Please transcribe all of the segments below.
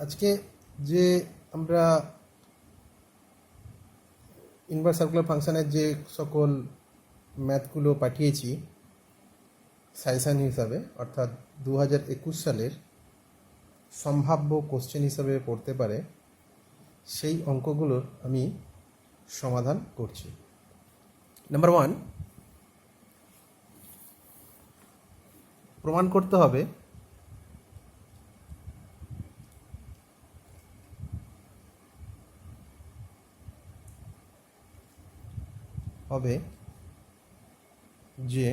আজকে যে আমরা ইনভার্স সার্কুলার ফাংশনের যে সকল ম্যাথগুলো পাঠিয়েছি সাজেশান হিসাবে, অর্থাৎ 2021 সালের সম্ভাব্য কোশ্চেন হিসাবে পড়তে পারে, সেই অঙ্কগুলোর আমি সমাধান করছি। নাম্বার 1, প্রমাণ করতে হবে যে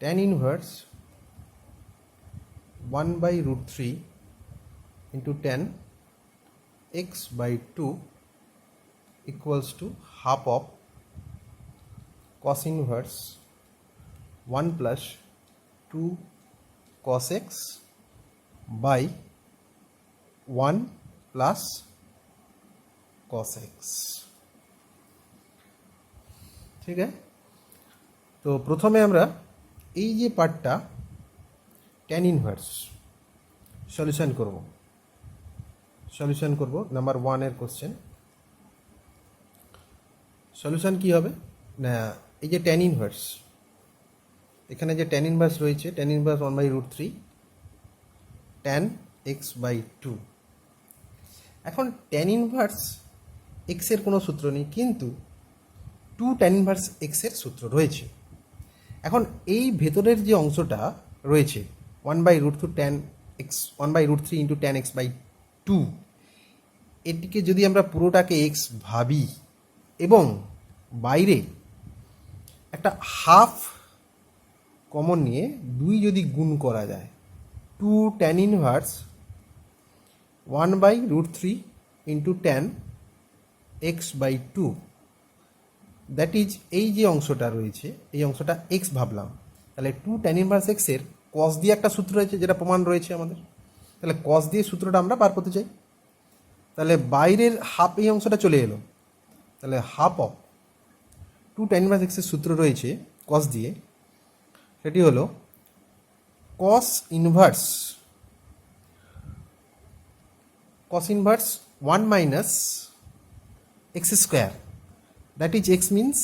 tan inverse 1/√3 into tan x by 2 equals to half of cos inverse 1 plus 2 cos x by 1 plus cos x। ঠিক আছে, তো প্রথমে আমরা এই যে পার্টটা tan ইনভার্স সলিউশন করব নাম্বার 1 এর কোশ্চেন। সলিউশন কি হবে না, এই যে tan ইনভার্স, এখানে যে tan ইনভার্স রয়েছে, tan inverse 1/√3 tan x by 2। এখন tan ইনভার্স x এর কোনো সূত্র নেই, কিন্তু 2 tan ইনভার্স x এর সূত্র রয়েছে। এখন এই ভেতরের যে অংশটা রয়েছে 1/√2 tan x 1/√3 into tan x by 2, এটিকে যদি আমরা পুরোটাকে x ভাবি এবং বাইরে একটা হাফ কমন নিয়ে 2 যদি গুণ করা যায়, 2 tan inverse 1/√3 into tan x by 2, that is এই যে অংশটা রয়েছে, এই অংশটা x ভাবলাম, তাহলে 2 tan ইনভার্স x এর cos দিয়ে একটা সূত্র রয়েছে, যেটা প্রমাণ রয়েছে আমাদের, তাহলে cos দিয়ে সূত্রটা আমরা বার করতে চাই। তাহলে বাইরের হাফ এই অংশটা চলে এলো, তাহলে half of 2 tan inverse x এর সূত্র রয়েছে cos দিয়ে, সেটি হলো cos inverse 1 minus x square, that is x means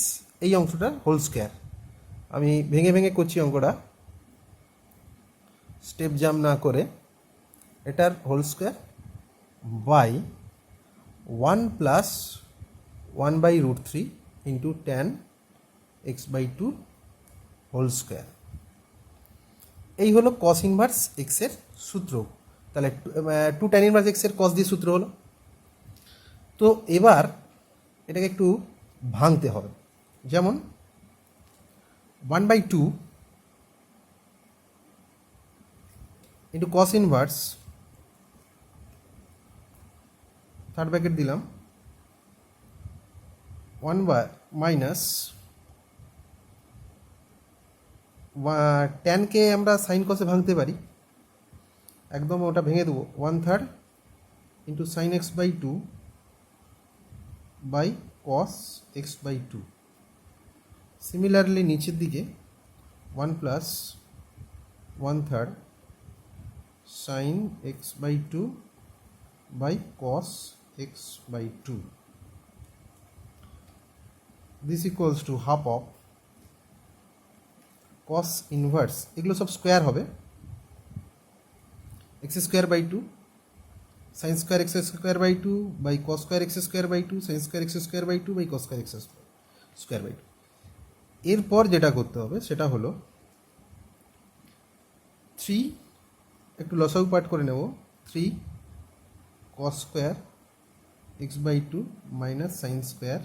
এই অংশটার হোল স্কোয়ার। আমি ভেঙে ভেঙে করছি অঙ্কটা, স্টেপ জাম্প না করে, এটার whole square by 1 plus 1/√3 into tan x by 2 whole square. এই হলো cos ইনভার্স x এর সূত্র। তাহলে 2 tan ইনভার্স x এর cos দিয়ে সূত্র হলো। তো এবার এটাকে একটু ভাঙতে হবে, যেমন 1/2 into cos inverse, third bracket দিলাম, 1 মাইনাস ট্যানকে আমরা সাইন কসে ভাঙতে পারি, একদম ওটা ভেঙে দেবো, 1/3 into sine x by 2 by cos x by 2। Similarly নিচের দিকে 1 plus 1/3 sine x by 2 by cos x by 2, this equals to half of cos inverse, এগুলো সব স্কোয়ার হবে, x square by 2 sin square x square by 2 by cos square x square by 2 sin square x square by 2 by cos square x square by 2। এরপর যেটা করতে হবে সেটা হলো 3, একটু লসাগু পাঠ করে নেব, 3 cos square x by 2 minus sine square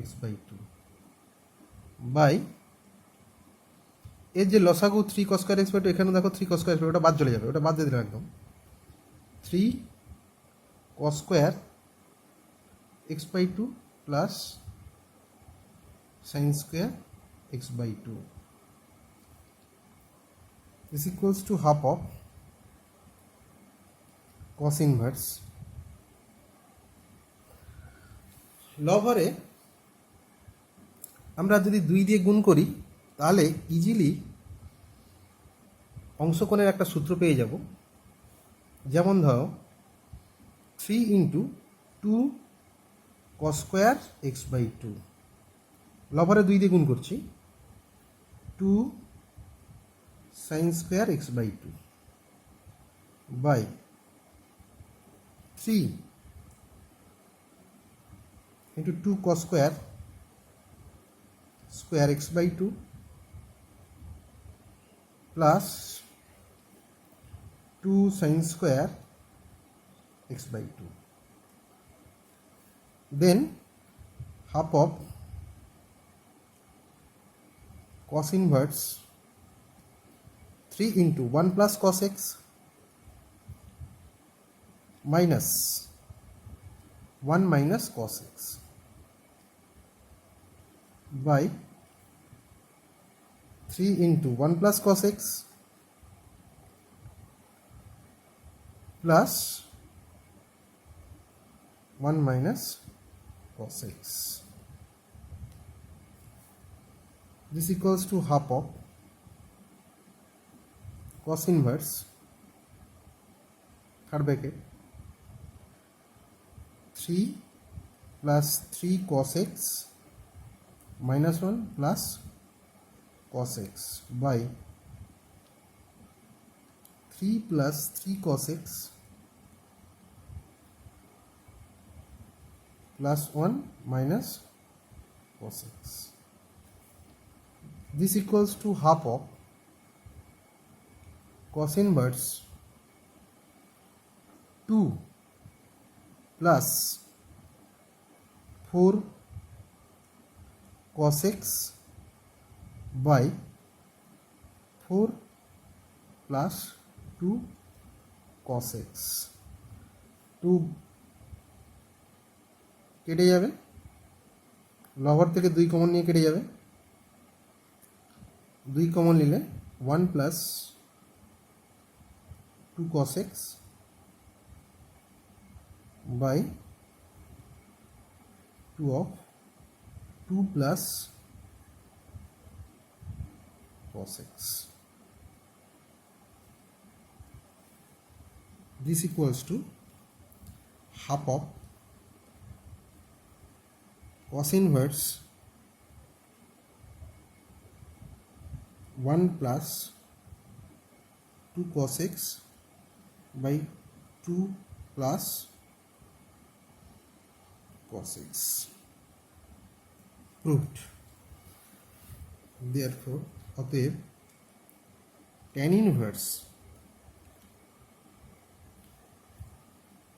x by 2 by, এর যে লসাগু 3 cos স্কোয়ার x বাই 2, এখানে দেখো 3 cos স্কোয়ার, ওটা বাদ চলে যাবে, ওটা বাদ দিয়ে দিলাম একদম। 3 cos square x by 2 plus sin square x by 2 is equals to half of cos inverse. লবরে আমরা যদি 2 দিয়ে গুণ করি, তাহলে ইজিলি অংশকোণের একটা সূত্র পেয়ে যাব, যেমন ধরো 3 into 2 cos square x by 2, লভারে 2 দিয়ে গুণ করছি, 2 sine square x by 2 by 3 into 2 cos square square x by 2 plus 2 sin square x by 2. Then half of cos inverse 3 into 1 plus cos x minus 1 minus cos x by 3 into 1 plus cos x plus 1 minus cos x. This equals to half of cos inverse third bracket 3 plus 3 cos x minus 1 plus cos x by 3 plus 3 cos x plus 1 minus cos x. This equals to half of cos inverse 2 plus 4 cos x by 4 plus 2 cos x. 2 কেটে যাবে, lover থেকে 2 common নিয়ে কেটে যাবে, 2 common নিলে 1 plus 2 cos x by 2 of 2 plus cos x. This equals to half of cos inverse 1 plus 2 cos x by 2 plus cos x. Proved. Therefore, অতএব tan inverse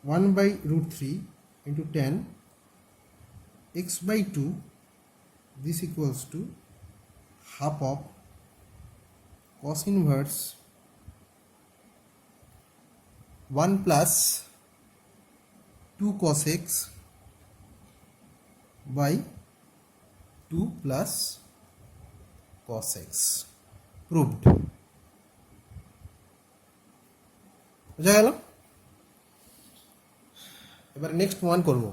1 by root 3 into tan x by 2, this equals to half of cos inverse 1 plus 2 cos x by 2 plus cos x. Proved. বুঝা গেল? এবার next one করবো।